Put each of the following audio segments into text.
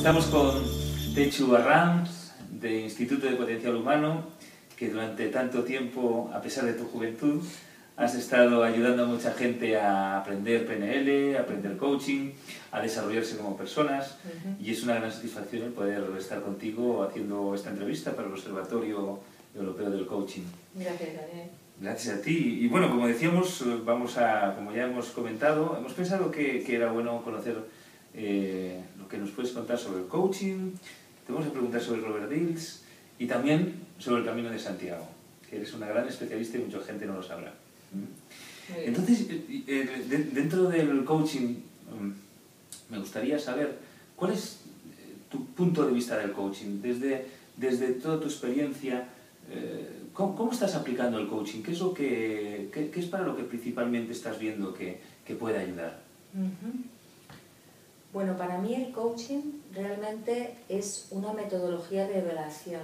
Estamos con Techu Arranz, de Instituto de Potencial Humano, que durante tanto tiempo, a pesar de tu juventud, has estado ayudando a mucha gente a aprender PNL, a aprender coaching, a desarrollarse como personas, y es una gran satisfacción el poder estar contigo haciendo esta entrevista para el Observatorio Europeo del Coaching. Gracias, Daniel. Gracias a ti. Y bueno, como decíamos, como ya hemos comentado, hemos pensado que era bueno conocer lo que nos puedes contar sobre el coaching. Te vamos a preguntar sobre Robert Dilts y también sobre el Camino de Santiago, que eres una gran especialista y mucha gente no lo sabrá. Entonces, dentro del coaching, me gustaría saber cuál es tu punto de vista del coaching, desde toda tu experiencia. ¿Cómo estás aplicando el coaching? ¿Qué es para lo que principalmente estás viendo que puede ayudar? Bueno, para mí el coaching realmente es una metodología de revelación.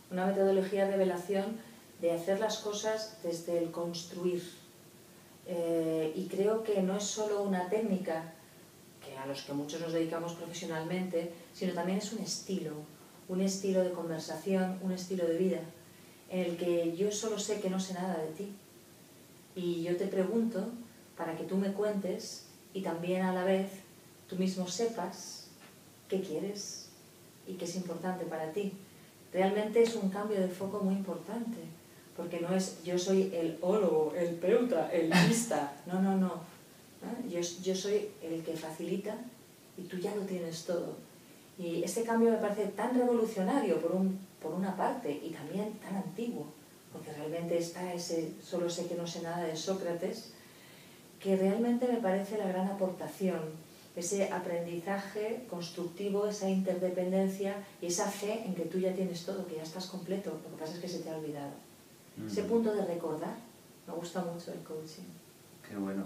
Una metodología de revelación de hacer las cosas desde el construir. Y creo que no es solo una técnica, que a los que muchos nos dedicamos profesionalmente, sino también es un estilo de conversación, un estilo de vida, en el que yo solo sé que no sé nada de ti. Y yo te pregunto para que tú me cuentes y también a la vez tú mismo sepas qué quieres y qué es importante para ti. Realmente es un cambio de foco muy importante, porque no es yo soy el ólogo, el peuta, el lista. No. Yo soy el que facilita y tú ya lo tienes todo. Y este cambio me parece tan revolucionario por una parte y también tan antiguo, porque realmente está ese solo sé que no sé nada de Sócrates, que realmente me parece la gran aportación, ese aprendizaje constructivo, esa interdependencia y esa fe en que tú ya tienes todo, que ya estás completo, lo que pasa es que se te ha olvidado. Ese punto de recordar, me gusta mucho el coaching. Qué bueno.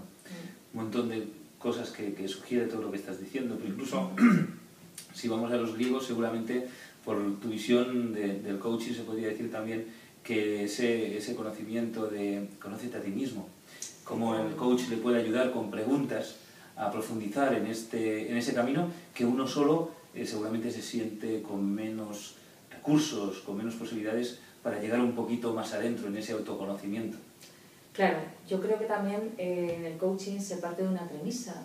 Un montón de cosas que sugiere todo lo que estás diciendo, pero incluso si vamos a los griegos, seguramente por tu visión del coaching se podría decir también que ese conocimiento de conócete a ti mismo, cómo el coach le puede ayudar con preguntas a profundizar en ese camino que uno solo seguramente se siente con menos recursos, con menos posibilidades para llegar un poquito más adentro en ese autoconocimiento. Claro, yo creo que también en el coaching se parte de una premisa,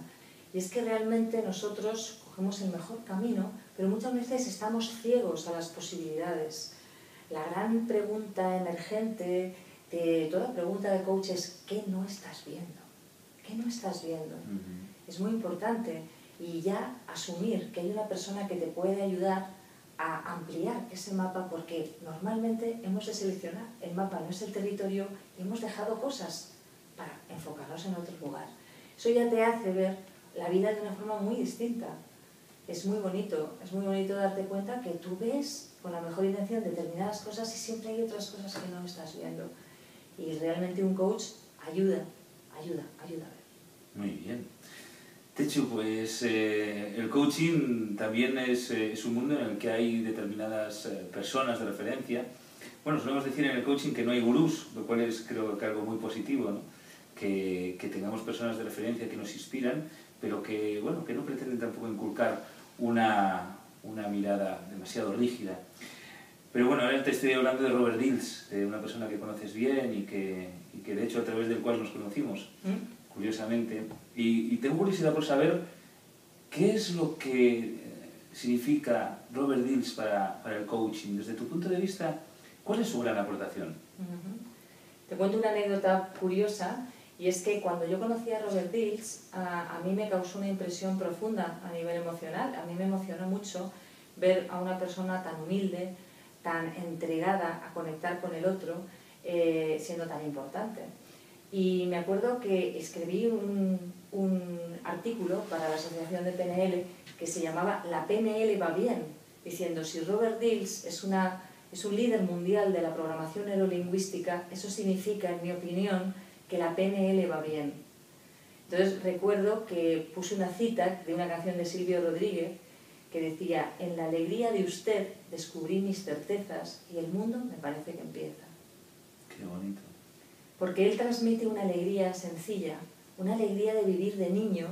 y es que realmente nosotros cogemos el mejor camino, pero muchas veces estamos ciegos a las posibilidades. La gran pregunta emergente de toda pregunta de coach es ¿qué no estás viendo? ¿Qué no estás viendo? Es muy importante, y ya asumir que hay una persona que te puede ayudar a ampliar ese mapa, porque normalmente hemos de seleccionar, el mapa no es el territorio y hemos dejado cosas para enfocarnos en otro lugar. Eso ya te hace ver la vida de una forma muy distinta. Es muy bonito darte cuenta que tú ves con la mejor intención determinadas cosas y siempre hay otras cosas que no estás viendo. Y realmente un coach ayuda a ver. Muy bien. Techu, pues el coaching también es un mundo en el que hay determinadas personas de referencia. Bueno, solemos decir en el coaching que no hay gurús, lo cual es creo que algo muy positivo, ¿no? Que tengamos personas de referencia que nos inspiran, pero que no pretenden tampoco inculcar una mirada demasiado rígida. Pero bueno, ahora te estoy hablando de Robert Dilts, de una persona que conoces bien y que de hecho a través del cual nos conocimos, curiosamente. Y tengo curiosidad por saber qué es lo que significa Robert Dilts para el coaching. Desde tu punto de vista, ¿cuál es su gran aportación? Te cuento una anécdota curiosa, y es que cuando yo conocí a Robert Dilts, a mí me causó una impresión profunda a nivel emocional. A mí me emocionó mucho ver a una persona tan humilde, tan entregada a conectar con el otro, siendo tan importante. Y me acuerdo que escribí un artículo para la Asociación de PNL que se llamaba La PNL va bien, diciendo si Robert Dilts es un líder mundial de la programación neurolingüística, eso significa, en mi opinión, que la PNL va bien. Entonces recuerdo que puse una cita de una canción de Silvio Rodríguez que decía: en la alegría de usted descubrí mis certezas y el mundo me parece que empieza. Qué bonito. Porque él transmite una alegría sencilla, una alegría de vivir de niño,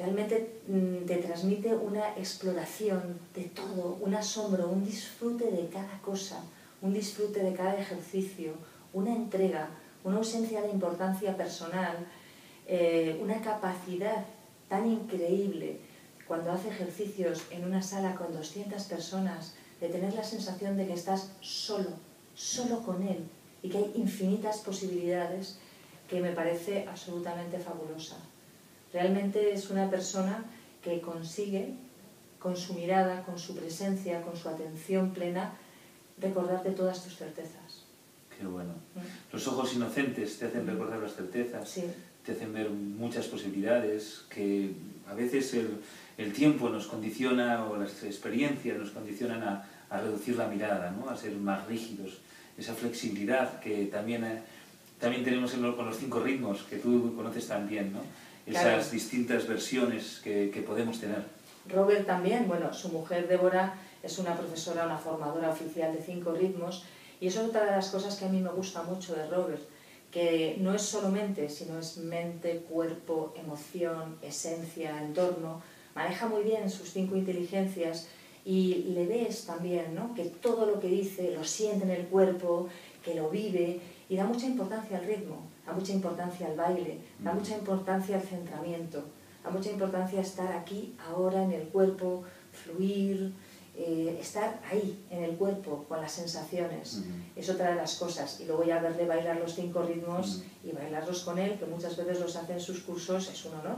realmente te transmite una exploración de todo, un asombro, un disfrute de cada cosa, un disfrute de cada ejercicio, una entrega, una ausencia de importancia personal, una capacidad tan increíble cuando hace ejercicios en una sala con 200 personas, de tener la sensación de que estás solo con él y que hay infinitas posibilidades, que me parece absolutamente fabulosa. Realmente es una persona que consigue, con su mirada, con su presencia, con su atención plena, recordarte todas tus certezas. Qué bueno. Los ojos inocentes te hacen recordar las certezas, sí. Te hacen ver muchas posibilidades, que a veces el tiempo nos condiciona, o las experiencias nos condicionan a reducir la mirada, ¿no? A ser más rígidos. Esa flexibilidad que también tenemos con los 5 ritmos, que tú conoces también, ¿no? Esas claro. distintas versiones que podemos tener. Robert también, bueno, su mujer Débora es una profesora, una formadora oficial de 5 ritmos, y eso es otra de las cosas que a mí me gusta mucho de Robert, que no es solo mente, sino es mente, cuerpo, emoción, esencia, entorno. Maneja muy bien sus 5 inteligencias y le ves también, ¿no?, que todo lo que dice lo siente en el cuerpo, que lo vive, y da mucha importancia al ritmo, da mucha importancia al baile, da mucha importancia al centramiento, da mucha importancia a estar aquí, ahora, en el cuerpo, fluir, estar ahí, en el cuerpo, con las sensaciones. Es otra de las cosas. Y luego ya verle bailar los 5 ritmos y bailarlos con él, que muchas veces los hace en sus cursos, es un honor.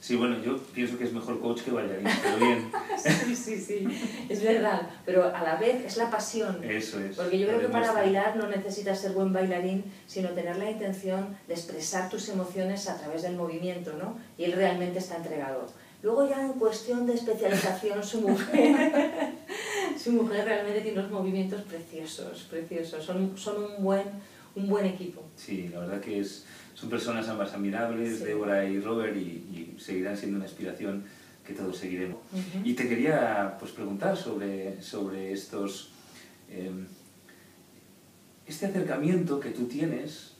Sí, bueno, yo pienso que es mejor coach que bailarín, pero bien. Sí, es verdad, pero a la vez es la pasión. Eso es. Porque yo creo que para bailar no necesitas ser buen bailarín, sino tener la intención de expresar tus emociones a través del movimiento, ¿no? Y él realmente está entregado. Luego ya en cuestión de especialización, su mujer realmente tiene unos movimientos preciosos, son un buen equipo. Sí, la verdad que son personas ambas admirables, sí. Débora y Robert, y seguirán siendo una inspiración que todos seguiremos. Y te quería pues preguntar sobre estos... este acercamiento que tú tienes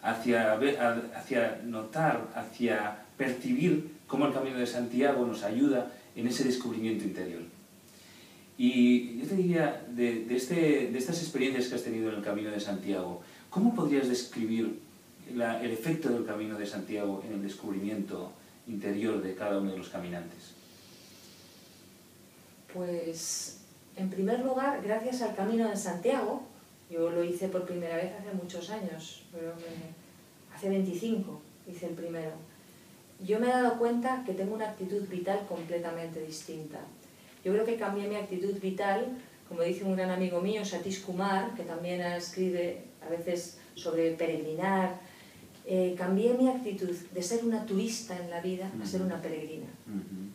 hacia notar, hacia percibir cómo el Camino de Santiago nos ayuda en ese descubrimiento interior. Y yo te diría, de estas experiencias que has tenido en el Camino de Santiago, ¿cómo podrías describir el efecto del Camino de Santiago en el descubrimiento interior de cada uno de los caminantes? Pues, en primer lugar, gracias al Camino de Santiago, yo lo hice por primera vez hace muchos años, hace 25 hice el primero. Yo me he dado cuenta que tengo una actitud vital completamente distinta. Yo creo que cambié mi actitud vital, como dice un gran amigo mío, Satish Kumar, que también escribe a veces sobre peregrinar. Cambié mi actitud de ser una turista en la vida a ser una peregrina.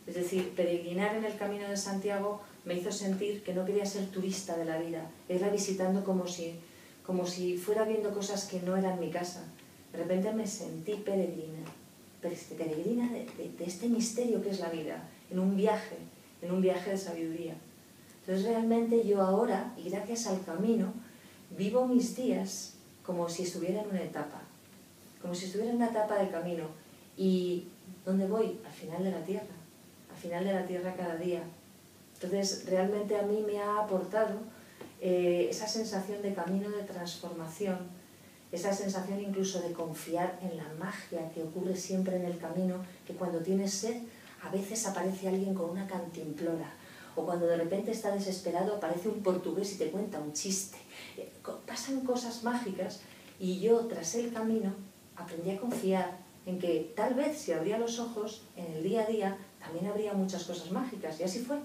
Es decir, peregrinar en el Camino de Santiago me hizo sentir que no quería ser turista de la vida, irla visitando como si fuera viendo cosas que no eran mi casa. De repente me sentí peregrina de este misterio que es la vida, en un viaje de sabiduría. Entonces realmente yo ahora, y gracias al camino, vivo mis días como si estuviera en una etapa del camino. ¿Y dónde voy? Al final de la tierra cada día. Entonces realmente a mí me ha aportado esa sensación de camino de transformación, esa sensación incluso de confiar en la magia que ocurre siempre en el camino, que cuando tienes sed a veces aparece alguien con una cantimplora, o cuando de repente está desesperado aparece un portugués y te cuenta un chiste. Pasan cosas mágicas, y yo tras el camino aprendí a confiar en que tal vez si abría los ojos en el día a día también habría muchas cosas mágicas, y así fue.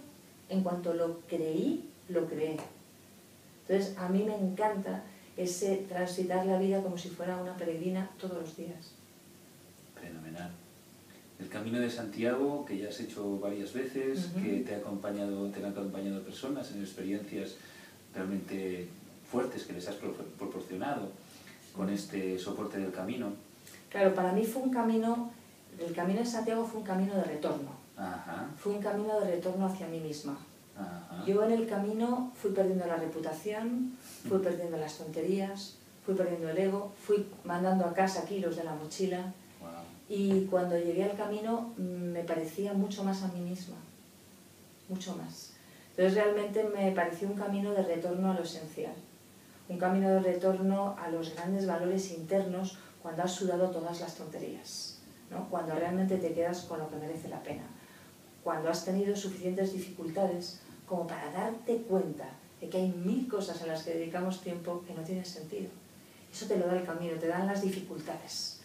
En cuanto lo creí, lo creé. Entonces a mí me encanta ese transitar la vida como si fuera una peregrina todos los días. Fenomenal. El Camino de Santiago, que ya has hecho varias veces, que te han acompañado personas en experiencias realmente fuertes que les has proporcionado con este soporte del camino. Claro, para mí fue un camino, el Camino de Santiago fue un camino de retorno. Fue un camino de retorno hacia mí misma. Yo en el camino fui perdiendo la reputación, fui perdiendo las tonterías, fui perdiendo el ego, fui mandando a casa kilos de la mochila. y cuando llegué al camino me parecía mucho más a mí misma, mucho más. Entonces realmente me pareció un camino de retorno a lo esencial, un camino de retorno a los grandes valores internos cuando has sudado todas las tonterías, ¿no? Cuando realmente te quedas con lo que merece la pena, cuando has tenido suficientes dificultades como para darte cuenta de que hay 1000 cosas en las que dedicamos tiempo que no tienen sentido. Eso te lo da el camino, te dan las dificultades.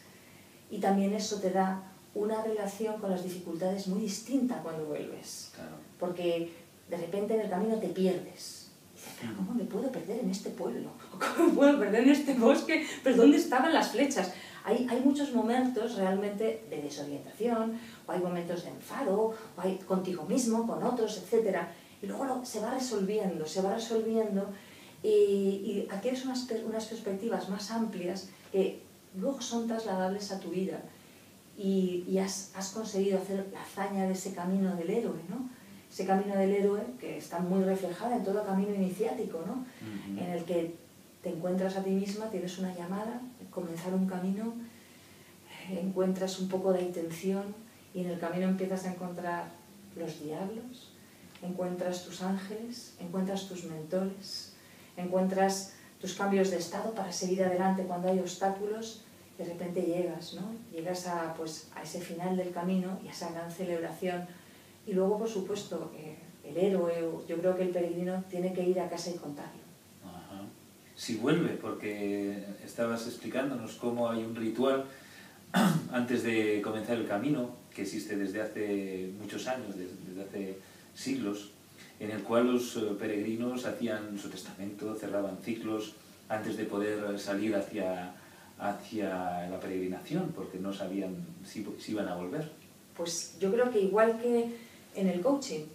Y también eso te da una relación con las dificultades muy distinta cuando vuelves. Claro. Porque de repente en el camino te pierdes. Dices, pero ¿cómo me puedo perder en este pueblo? ¿Cómo me puedo perder en este bosque? ¿Pero dónde estaban las flechas? Hay muchos momentos realmente de desorientación, o hay momentos de enfado, o hay contigo mismo, con otros, etc. Y luego se va resolviendo, y adquieres unas perspectivas más amplias que luego son trasladables a tu vida. Y has conseguido hacer la hazaña de ese camino del héroe, ¿no? Ese camino del héroe que está muy reflejado en todo camino iniciático, ¿no? En el que te encuentras a ti misma, tienes una llamada, comenzar un camino, encuentras un poco de intención y en el camino empiezas a encontrar los diablos, encuentras tus ángeles, encuentras tus mentores, encuentras tus cambios de estado para seguir adelante cuando hay obstáculos. De repente llegas, ¿no? Llegas a ese final del camino y a esa gran celebración. Y luego, por supuesto, el héroe, yo creo que el peregrino tiene que ir a casa y contarlo. Ajá. Si vuelve, porque estabas explicándonos cómo hay un ritual antes de comenzar el camino, que existe desde hace muchos años, desde hace siglos, en el cual los peregrinos hacían su testamento, cerraban ciclos antes de poder salir hacia la peregrinación, porque no sabían si iban a volver. Pues yo creo que igual que en el coaching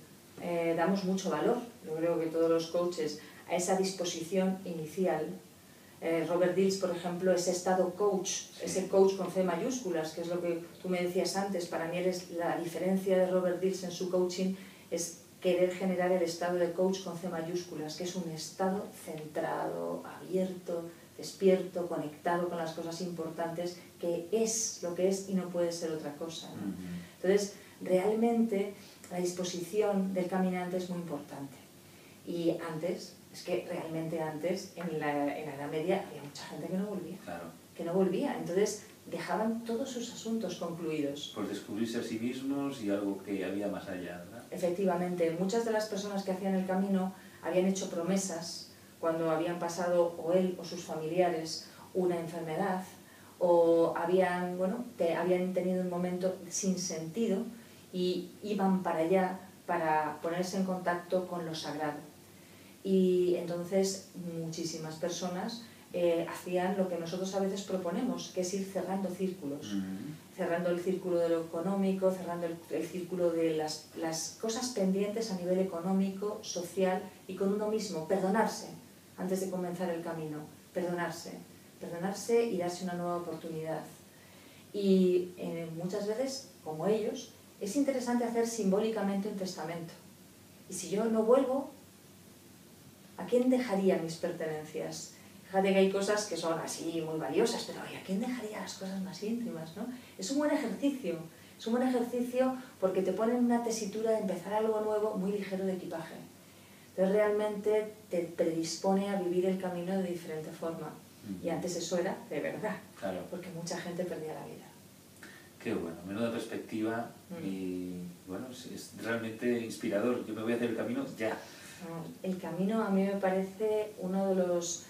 damos mucho valor, yo creo que todos los coaches, a esa disposición inicial. Robert Dills, por ejemplo, ese estado coach, ese coach con C mayúsculas, que es lo que tú me decías antes, para mí la diferencia de Robert Dills en su coaching es querer generar el estado de coach con C mayúsculas, que es un estado centrado, abierto, despierto, conectado con las cosas importantes, que es lo que es y no puede ser otra cosa, ¿no? Entonces, realmente la disposición del caminante es muy importante. Y antes, es que realmente antes, en la Edad Media, había mucha gente que no volvía. Claro. Que no volvía. Entonces, dejaban todos sus asuntos concluidos. Por descubrirse a sí mismos y algo que había más allá, ¿verdad? Efectivamente, muchas de las personas que hacían el camino habían hecho promesas cuando habían pasado, o él o sus familiares, una enfermedad, o habían tenido un momento sin sentido y iban para allá para ponerse en contacto con lo sagrado. Y entonces muchísimas personas hacían lo que nosotros a veces proponemos, que es ir cerrando círculos. Cerrando el círculo de lo económico, cerrando el círculo de las cosas pendientes a nivel económico, social y con uno mismo. Perdonarse antes de comenzar el camino. Perdonarse y darse una nueva oportunidad. Y muchas veces, como ellos, es interesante hacer simbólicamente un testamento. Y si yo no vuelvo, ¿a quién dejaría mis pertenencias? Fíjate que hay cosas que son así muy valiosas, pero ¿a quién dejaría las cosas más íntimas, ¿no? Es un buen ejercicio. Es un buen ejercicio porque te pone en una tesitura de empezar algo nuevo muy ligero de equipaje. Entonces realmente te predispone a vivir el camino de diferente forma. Y antes eso era de verdad, claro. Porque mucha gente perdía la vida. Qué bueno, menuda perspectiva y bueno, es realmente inspirador. Yo me voy a hacer el camino ya. El camino a mí me parece uno de los...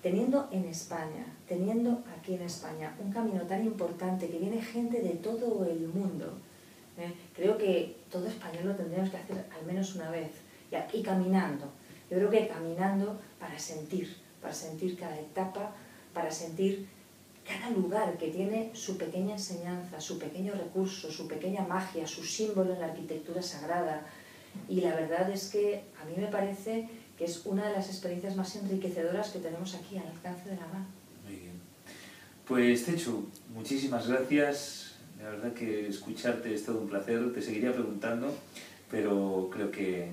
Teniendo aquí en España un camino tan importante que viene gente de todo el mundo, creo que todo español lo tendríamos que hacer al menos una vez y caminando. Yo creo que caminando para sentir cada etapa, para sentir cada lugar que tiene su pequeña enseñanza, su pequeño recurso, su pequeña magia, su símbolo en la arquitectura sagrada. Y la verdad es que a mí me parece que es una de las experiencias más enriquecedoras que tenemos aquí al alcance de la mano. Muy bien. Pues Techu, muchísimas gracias. La verdad que escucharte es todo un placer. Te seguiría preguntando, pero creo que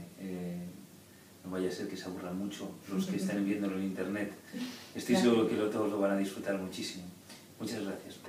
no vaya a ser que se aburran mucho los que están viéndolo en internet. Estoy seguro que todos lo van a disfrutar muchísimo. Muchas gracias.